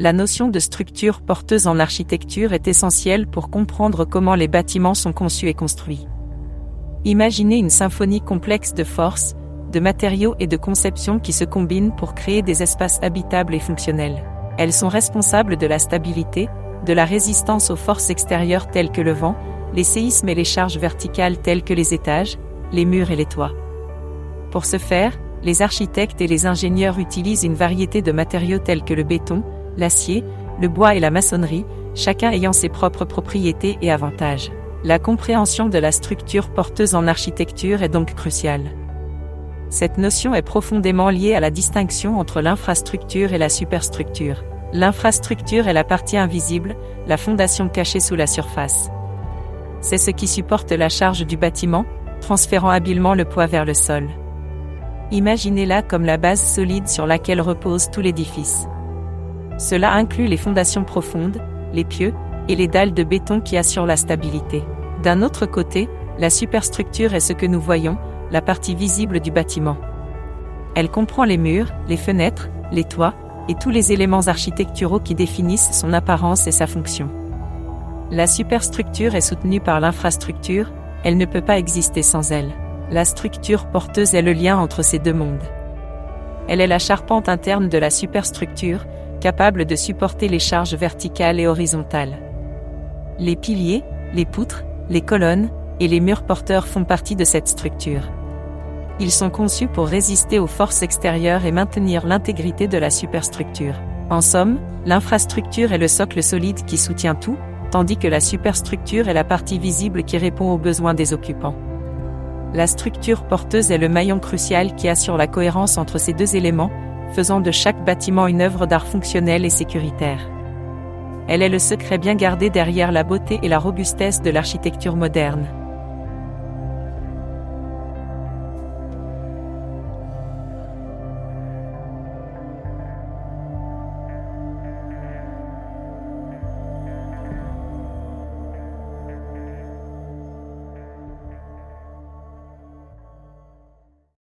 la notion de structure porteuse en architecture est essentielle pour comprendre comment les bâtiments sont conçus et construits. Imaginez une symphonie complexe de forces, de matériaux et de conceptions qui se combinent pour créer des espaces habitables et fonctionnels. Elles sont responsables de la stabilité, de la résistance aux forces extérieures telles que le vent, les séismes et les charges verticales telles que les étages, les murs et les toits. Pour ce faire, les architectes et les ingénieurs utilisent une variété de matériaux tels que le béton, l'acier, le bois et la maçonnerie, chacun ayant ses propres propriétés et avantages. La compréhension de la structure porteuse en architecture est donc cruciale. Cette notion est profondément liée à la distinction entre l'infrastructure et la superstructure. L'infrastructure est la partie invisible, la fondation cachée sous la surface. C'est ce qui supporte la charge du bâtiment, transférant habilement le poids vers le sol. Imaginez-la comme la base solide sur laquelle repose tout l'édifice. Cela inclut les fondations profondes, les pieux, et les dalles de béton qui assurent la stabilité. D'un autre côté, la superstructure est ce que nous voyons, la partie visible du bâtiment. Elle comprend les murs, les fenêtres, les toits, et tous les éléments architecturaux qui définissent son apparence et sa fonction. La superstructure est soutenue par l'infrastructure, elle ne peut pas exister sans elle. La structure porteuse est le lien entre ces deux mondes. Elle est la charpente interne de la superstructure, capable de supporter les charges verticales et horizontales. Les piliers, les poutres, les colonnes et les murs porteurs font partie de cette structure. Ils sont conçus pour résister aux forces extérieures et maintenir l'intégrité de la superstructure. En somme, l'infrastructure est le socle solide qui soutient tout, tandis que la superstructure est la partie visible qui répond aux besoins des occupants. La structure porteuse est le maillon crucial qui assure la cohérence entre ces deux éléments, faisant de chaque bâtiment une œuvre d'art fonctionnelle et sécuritaire. Elle est le secret bien gardé derrière la beauté et la robustesse de l'architecture moderne.